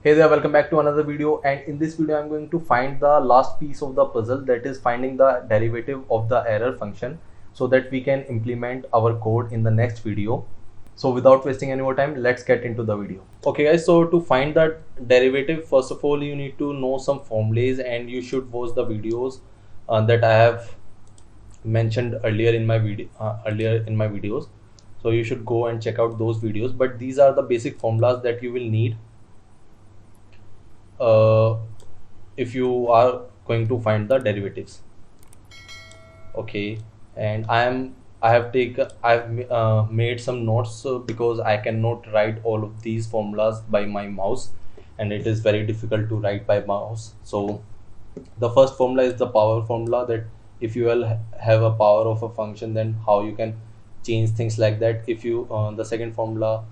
Hey there, welcome back to another video, and in this video I'm going to find the last piece of the puzzle, that is finding the derivative of the error function so that we can implement our code in the next video. So without wasting any more time, let's get into the video. Okay guys, so to find the derivative, first of all you need to know some formulas and you should watch the videos that I have mentioned earlier in my videos. So you should go and check out those videos, but these are the basic formulas that you will need uh, if you are going to find the derivatives. Okay, and I've made some notes because I cannot write all of these formulas by my mouse, and it is very difficult to write by mouse. So the first formula is the power formula, that if you will have a power of a function, then how you can change things like that. If you The second formula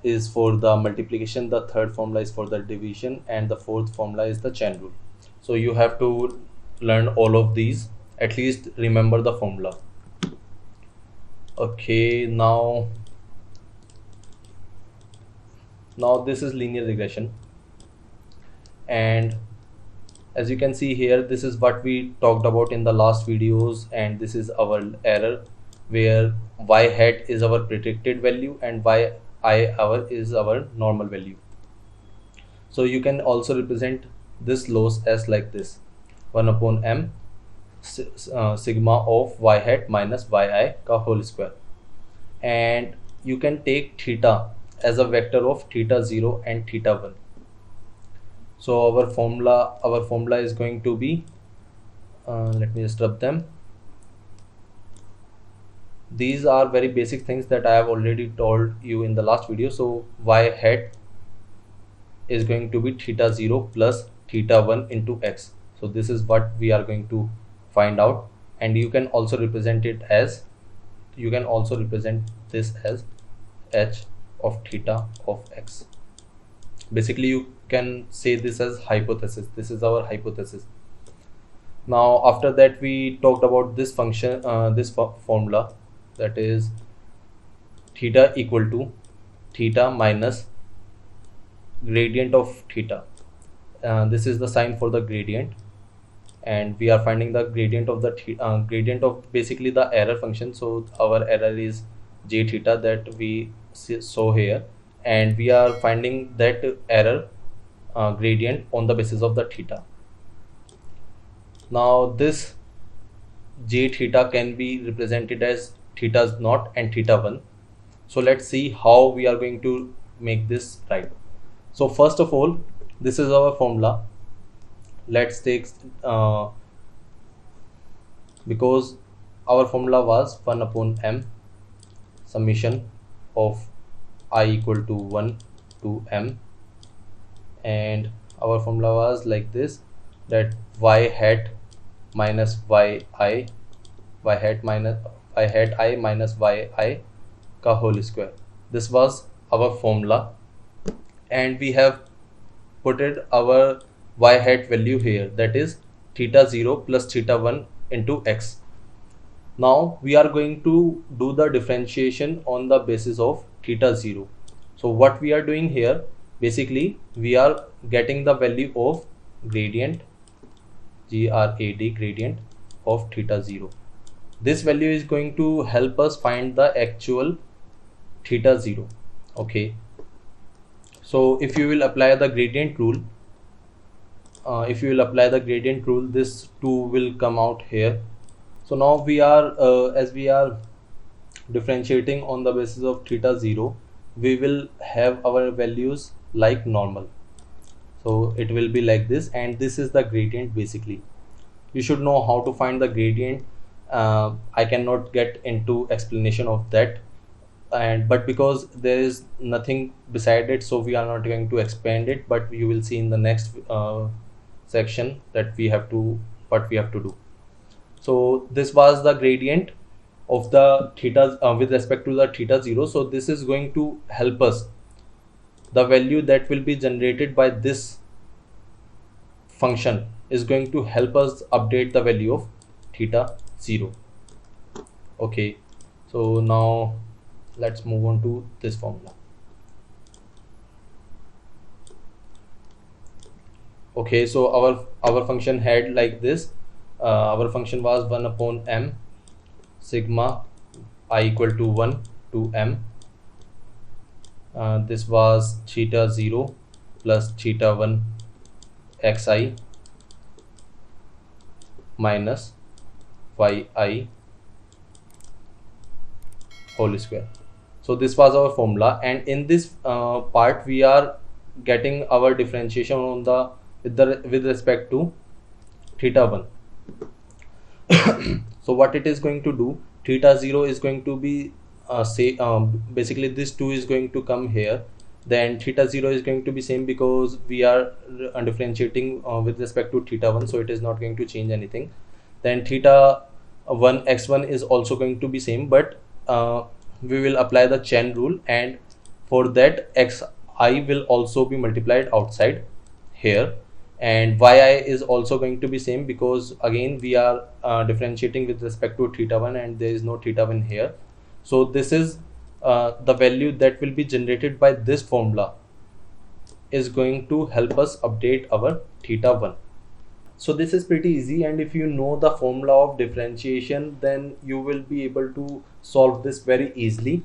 is for the multiplication, the third formula is for the division, and the fourth formula is the chain rule. So you have to learn all of these, at least remember the formula. Okay, now this is linear regression, and as you can see here, this is what we talked about in the last videos, and this is our error, where y hat is our predicted value and y I our is our normal value. So you can also represent this loss as like this: 1 upon m sigma of y hat minus yi ka whole square. And you can take theta as a vector of theta 0 and theta 1. So our formula is going to be, let me just rub them. These are very basic things that I have already told you in the last video. So y hat is going to be theta 0 plus theta 1 into x. So this is what we are going to find out, and you can also represent this as h of theta of x. Basically you can say this as hypothesis. This is our hypothesis. Now after that, we talked about this function, formula, that is theta equal to theta minus gradient of theta. This is the sign for the gradient, and we are finding the gradient of the gradient of basically the error function. So our error is j theta that we saw here, and we are finding that error gradient on the basis of the theta. Now this j theta can be represented as theta 0 and theta 1. So let's see how we are going to make this right. So first of all, this is our formula. Let's take because our formula was 1 upon m summation of I equal to 1 to m, and our formula was like this, that y hat minus yi minus yi ka whole square. This was our formula, and we have put it our y hat value here, that is theta 0 plus theta 1 into x. Now we are going to do the differentiation on the basis of theta 0. So what we are doing here, basically we are getting the value of gradient, gradient of theta 0. This value is going to help us find the actual theta 0. Okay, so if you will apply the gradient rule, this 2 will come out here. So now we are as we are differentiating on the basis of theta 0, we will have our values like normal. So it will be like this, and this is the gradient. Basically you should know how to find the gradient. I cannot get into explanation of that, but because there is nothing beside it, so we are not going to expand it, but you will see in the next section that what we have to do. So this was the gradient of the theta with respect to the theta 0. So this is going to help us, the value that will be generated by this function is going to help us update the value of theta 0. Okay, so now let's move on to this formula. Okay, so our function had like this. Our function was 1 upon m sigma I equal to 1 to m. This was theta 0 plus theta 1 xi minus yi whole square. So this was our formula, and in this part we are getting our differentiation on the with respect to theta 1. So what it is going to do, theta 0 is going to be basically this 2 is going to come here, then theta 0 is going to be same because we are differentiating with respect to theta 1, so it is not going to change anything. Then theta 1 x1 is also going to be same, but we will apply the chain rule, and for that xi will also be multiplied outside here, and yi is also going to be same because again we are differentiating with respect to theta 1 and there is no theta 1 here. So this is the value that will be generated by this formula is going to help us update our theta 1. So this is pretty easy, and if you know the formula of differentiation, then you will be able to solve this very easily.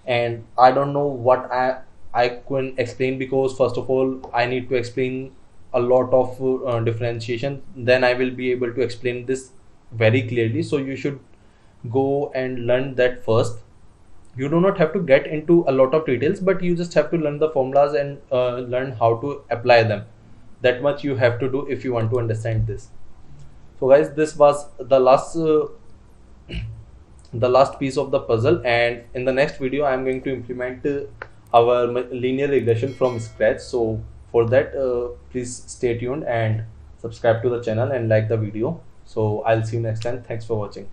And I don't know what I can explain, because first of all I need to explain a lot of differentiation, then I will be able to explain this very clearly. So you should go and learn that first. You do not have to get into a lot of details, but you just have to learn the formulas and learn how to apply them. That much you have to do if you want to understand this. So guys, this was the last piece of the puzzle, and in the next video I am going to implement our linear regression from scratch. So for that, please stay tuned and subscribe to the channel and like the video. So I'll see you next time. Thanks for watching.